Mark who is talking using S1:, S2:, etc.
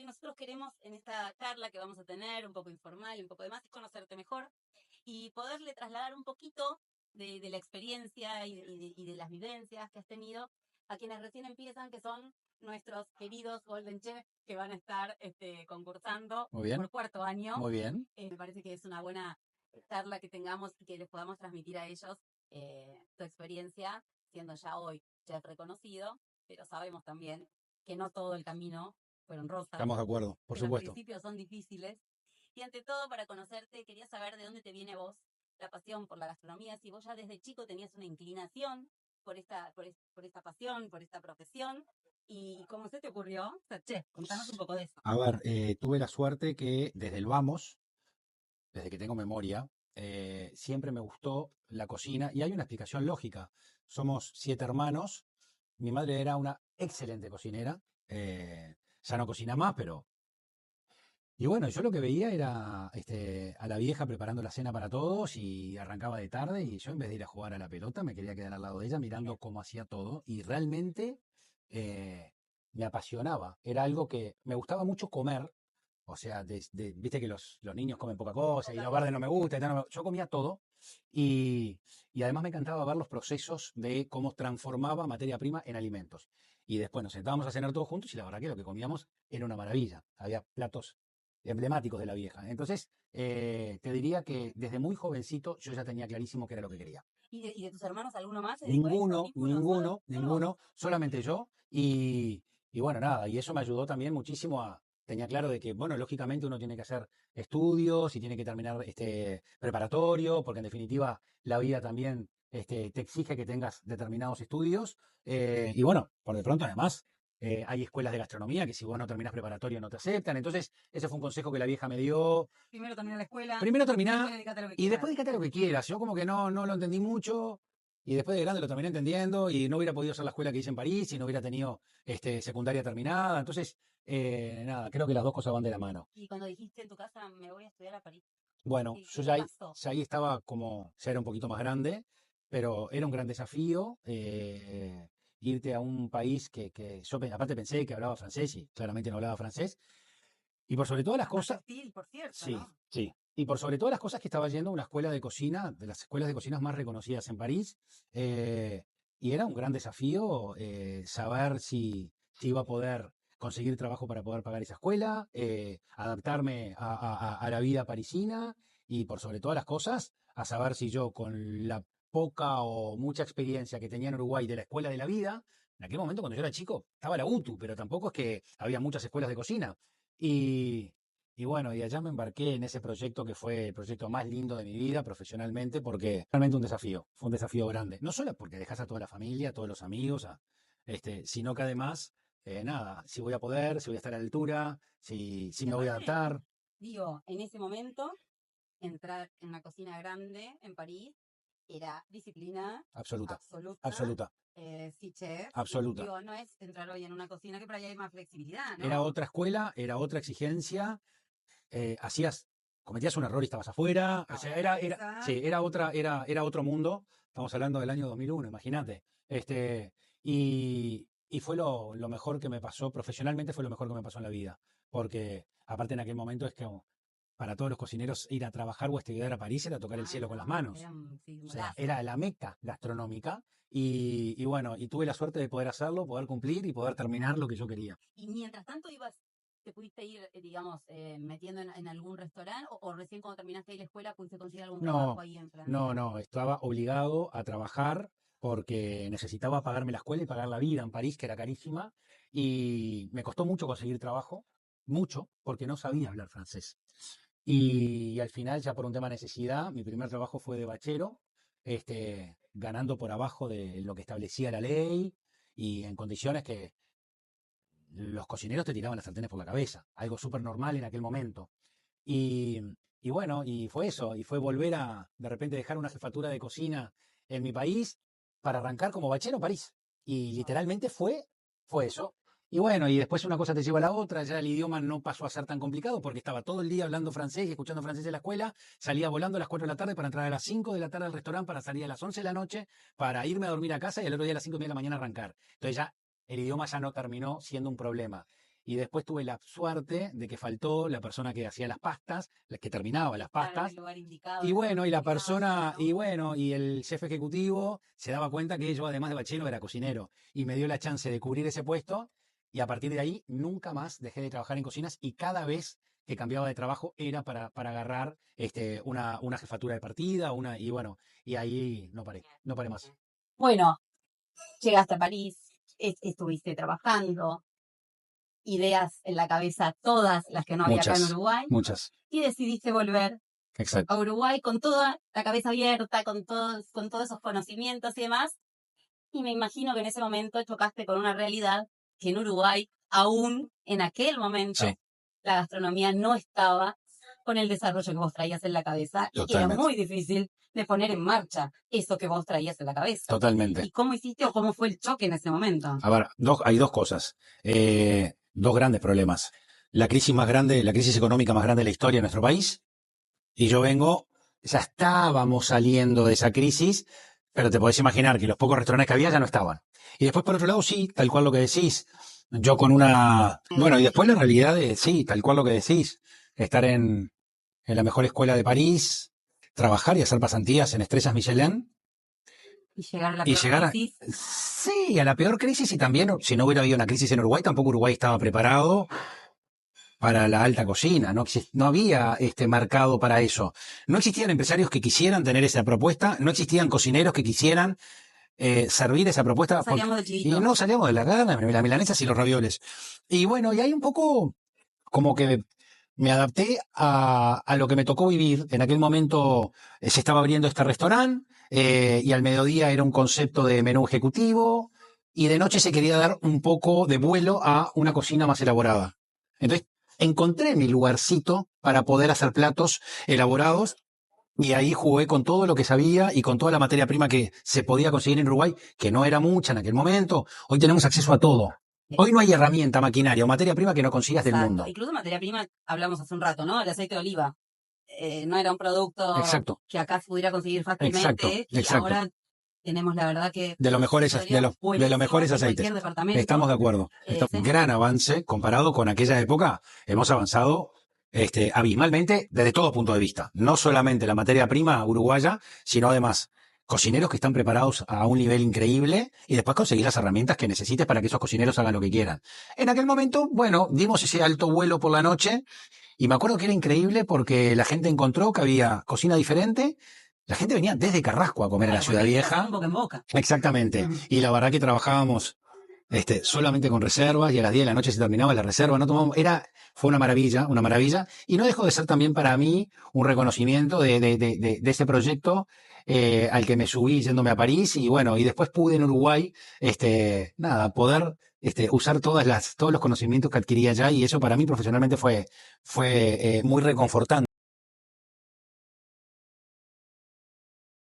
S1: nosotros queremos en esta charla que vamos a tener, un poco informal, un poco de más, es conocerte mejor y poderle trasladar un poquito de la experiencia y de las vivencias que has tenido a quienes recién empiezan, que son nuestros queridos Golden Chef que van a estar concursando
S2: Muy bien,
S1: por cuarto año.
S2: muy bien.
S1: Me parece que es una buena charla que tengamos y que les podamos transmitir a ellos tu experiencia, siendo ya hoy chef reconocido, pero sabemos también que no todo el camino fueron rosas.
S2: Estamos de acuerdo, por
S1: que los
S2: supuesto.
S1: principios son difíciles. Y ante todo, para conocerte, quería saber de dónde te viene vos la pasión por la gastronomía, si vos ya desde chico tenías una inclinación por esta pasión, por esta profesión, y cómo se te ocurrió ser chef. Contanos un poco de eso.
S2: A ver, tuve la suerte que desde el vamos, desde que tengo memoria, siempre me gustó la cocina y hay una explicación lógica. Somos 7 hermanos, mi madre era una excelente cocinera, ya no cocina más, pero... Y bueno, yo lo que veía era a la vieja preparando la cena para todos y arrancaba de tarde y yo en vez de ir a jugar a la pelota me quería quedar al lado de ella mirando cómo hacía todo y realmente me apasionaba. Era algo que me gustaba mucho comer. O sea, viste que los niños comen poca cosa y lo verde no me gusta. Y tal, yo comía todo y además me encantaba ver los procesos de cómo transformaba materia prima en alimentos. Y después nos sentábamos a cenar todos juntos y la verdad que lo que comíamos era una maravilla. Había platos emblemáticos de la vieja. Entonces, te diría que desde muy jovencito yo ya tenía clarísimo qué era lo que quería.
S1: ¿Y de tus hermanos alguno más?
S2: Ninguno, solamente yo. Y bueno, nada, y eso me ayudó también muchísimo a... Tenía claro de que, bueno, lógicamente uno tiene que hacer estudios y tiene que terminar preparatorio, porque en definitiva la vida también te exige que tengas determinados estudios. Y bueno, por de pronto además hay escuelas de gastronomía que si vos no terminás preparatorio no te aceptan. Entonces, ese fue un consejo que la vieja me dio.
S1: Primero terminá la escuela.
S2: Primero terminá y después
S1: de
S2: dedicate a lo que quieras. Yo como que no lo entendí mucho y después de grande lo terminé entendiendo y no hubiera podido hacer la escuela que hice en París y no hubiera tenido secundaria terminada. Entonces, nada, creo que las dos cosas van de la mano.
S1: Y cuando dijiste en tu casa, me voy a estudiar a París,
S2: Bueno,
S1: ¿qué
S2: yo
S1: te pasó?
S2: ya ahí estaba como, ya era un poquito más grande, pero era un gran desafío irte a un país que yo aparte pensé que hablaba francés y claramente no hablaba francés. Y por sobre todas las cosas,
S1: Hostil, por cierto,
S2: sí,
S1: ¿no?
S2: sí. Y por sobre todas las cosas que estaba yendo a una escuela de cocina, de las escuelas de cocinas más reconocidas en París, eh, y era un gran desafío saber si iba a poder conseguir trabajo para poder pagar esa escuela, adaptarme a la vida parisina y por sobre todas las cosas, a saber si yo con la poca o mucha experiencia que tenía en Uruguay de la escuela de la vida, en aquel momento cuando yo era chico, estaba la UTU, pero tampoco es que había muchas escuelas de cocina. Y, y bueno, y allá me embarqué en ese proyecto que fue el proyecto más lindo de mi vida profesionalmente, porque realmente un desafío, fue un desafío grande. No solo porque dejas a toda la familia, a todos los amigos, sino que además, nada, si voy a poder, si voy a estar a la altura, si me voy a adaptar.
S1: Digo, en ese momento, entrar en una cocina grande en París era disciplina
S2: Absoluta,
S1: absoluta.
S2: absoluta,
S1: Sí, chef.
S2: absoluta.
S1: Digo, no es entrar hoy en una cocina que por ahí hay más flexibilidad, ¿no?
S2: Era otra escuela, era otra exigencia, cometías un error y estabas afuera, o sea, sí, era otro mundo, estamos hablando del año 2001, imagínate, y fue lo mejor que me pasó, profesionalmente fue lo mejor que me pasó en la vida, porque aparte en aquel momento es que para todos los cocineros ir a trabajar o estudiar a París era tocar el cielo con las manos, o sea, era la meca gastronómica, y bueno, y tuve la suerte de poder hacerlo, poder cumplir y poder terminar lo que yo quería.
S1: Y mientras tanto te pudiste ir, digamos, metiendo en algún restaurante o recién cuando terminaste ahí la escuela pudiste conseguir algún trabajo ahí en Francia.
S2: No, estaba obligado a trabajar porque necesitaba pagarme la escuela y pagar la vida en París, que era carísima, y me costó mucho conseguir trabajo, mucho, porque no sabía hablar francés. Y al final, ya por un tema de necesidad, mi primer trabajo fue de bachero, ganando por abajo de lo que establecía la ley y en condiciones que los cocineros te tiraban las sartenes por la cabeza, algo súper normal en aquel momento. Y, y bueno, y fue eso, y fue volver a de repente dejar una jefatura de cocina en mi país para arrancar como bachero en París. Y literalmente fue eso. Y bueno, y después una cosa te lleva a la otra, ya el idioma no pasó a ser tan complicado porque estaba todo el día hablando francés y escuchando francés en la escuela, salía volando a las 4 de la tarde para entrar a las 5 de la tarde al restaurante, para salir a las 11 de la noche, para irme a dormir a casa y el otro día a las 5 y media de la mañana arrancar. Entonces ya el idioma ya no terminó siendo un problema. y después tuve la suerte de que faltó la persona que hacía las pastas, la que terminaba las
S1: Estar en
S2: pastas.
S1: el lugar indicado,
S2: Y
S1: en el
S2: bueno, y la
S1: momento indicado,
S2: persona,
S1: ¿no?
S2: y bueno, y el jefe ejecutivo se daba cuenta que yo, además de bachero, era cocinero. Y me dio la chance de cubrir ese puesto. Y a partir de ahí, nunca más dejé de trabajar en cocinas. Y cada vez que cambiaba de trabajo era para agarrar una jefatura de partida, y bueno, y ahí no paré más.
S1: Bueno, llegaste a París, estuviste trabajando, ideas en la cabeza, todas las que no había acá en
S2: Muchas,
S1: Uruguay,
S2: muchas.
S1: y decidiste volver
S2: Exacto.
S1: a Uruguay con toda la cabeza abierta, con todos esos conocimientos y demás. Y me imagino que en ese momento chocaste con una realidad que en Uruguay, aún en aquel momento,
S2: Sí,
S1: la gastronomía no estaba con el desarrollo que vos traías en la cabeza y que era
S2: totalmente.
S1: muy difícil de poner en marcha eso que vos traías en la cabeza.
S2: Totalmente.
S1: ¿Y cómo hiciste o cómo fue el choque en ese momento?
S2: A ver, hay dos cosas. Dos grandes problemas. La crisis más grande, la crisis económica más grande de la historia de nuestro país. Y yo ya estábamos saliendo de esa crisis, pero te podés imaginar que los pocos restaurantes que había ya no estaban. Y después, por otro lado, sí, tal cual lo que decís. Yo bueno, y después la realidad de, sí, tal cual lo que decís. Estar en la mejor escuela de París, trabajar y hacer pasantías en Estrellas Michelin.
S1: Y llegar a la
S2: Y
S1: peor
S2: llegar
S1: crisis.
S2: sí, a la peor crisis, y también, si no hubiera habido una crisis en Uruguay, tampoco Uruguay estaba preparado para la alta cocina, no había mercado para eso. No existían empresarios que quisieran tener esa propuesta, no existían cocineros que quisieran servir esa propuesta,
S1: Salíamos de
S2: y
S1: chivito.
S2: no salíamos de la gana, las milanesas y los ravioles. Y bueno, y ahí un poco como que me adapté a lo que me tocó vivir. En aquel momento se estaba abriendo este restaurante, y al mediodía era un concepto de menú ejecutivo, y de noche se quería dar un poco de vuelo a una cocina más elaborada. Entonces encontré mi lugarcito para poder hacer platos elaborados, y ahí jugué con todo lo que sabía y con toda la materia prima que se podía conseguir en Uruguay, que no era mucha en aquel momento. Hoy tenemos acceso a todo. Hoy no hay herramienta, maquinaria o materia prima que no consigas del
S1: Exacto.
S2: mundo.
S1: Incluso materia prima, hablamos hace un rato, ¿no? El aceite de oliva. No era un producto
S2: Exacto,
S1: que acá se pudiera conseguir
S2: exacto,
S1: fácilmente y
S2: exacto.
S1: ahora tenemos la verdad que
S2: De los mejores,
S1: aceite de oliva
S2: de los
S1: buenísimo
S2: mejores
S1: en cualquier
S2: aceites.
S1: departamento.
S2: Estamos de acuerdo.
S1: Sí.
S2: Gran avance comparado con aquella época. Hemos avanzado abismalmente desde todo punto de vista. No solamente la materia prima uruguaya, sino además cocineros que están preparados a un nivel increíble, y después conseguir las herramientas que necesites para que esos cocineros hagan lo que quieran. En aquel momento, bueno, dimos ese alto vuelo por la noche, y me acuerdo que era increíble porque la gente encontró que había cocina diferente. La gente venía desde Carrasco a comer a la Ciudad Vieja.
S1: Boca en boca.
S2: Exactamente. Y la verdad que trabajábamos solamente con reservas, y a las 10 de la noche se terminaba la reserva. Fue una maravilla, una maravilla. Y no dejó de ser también para mí un reconocimiento de ese proyecto, al que me subí yéndome a París. Y bueno, y después pude en Uruguay, poder usar todos los conocimientos que adquirí allá. Y eso para mí profesionalmente fue muy reconfortante.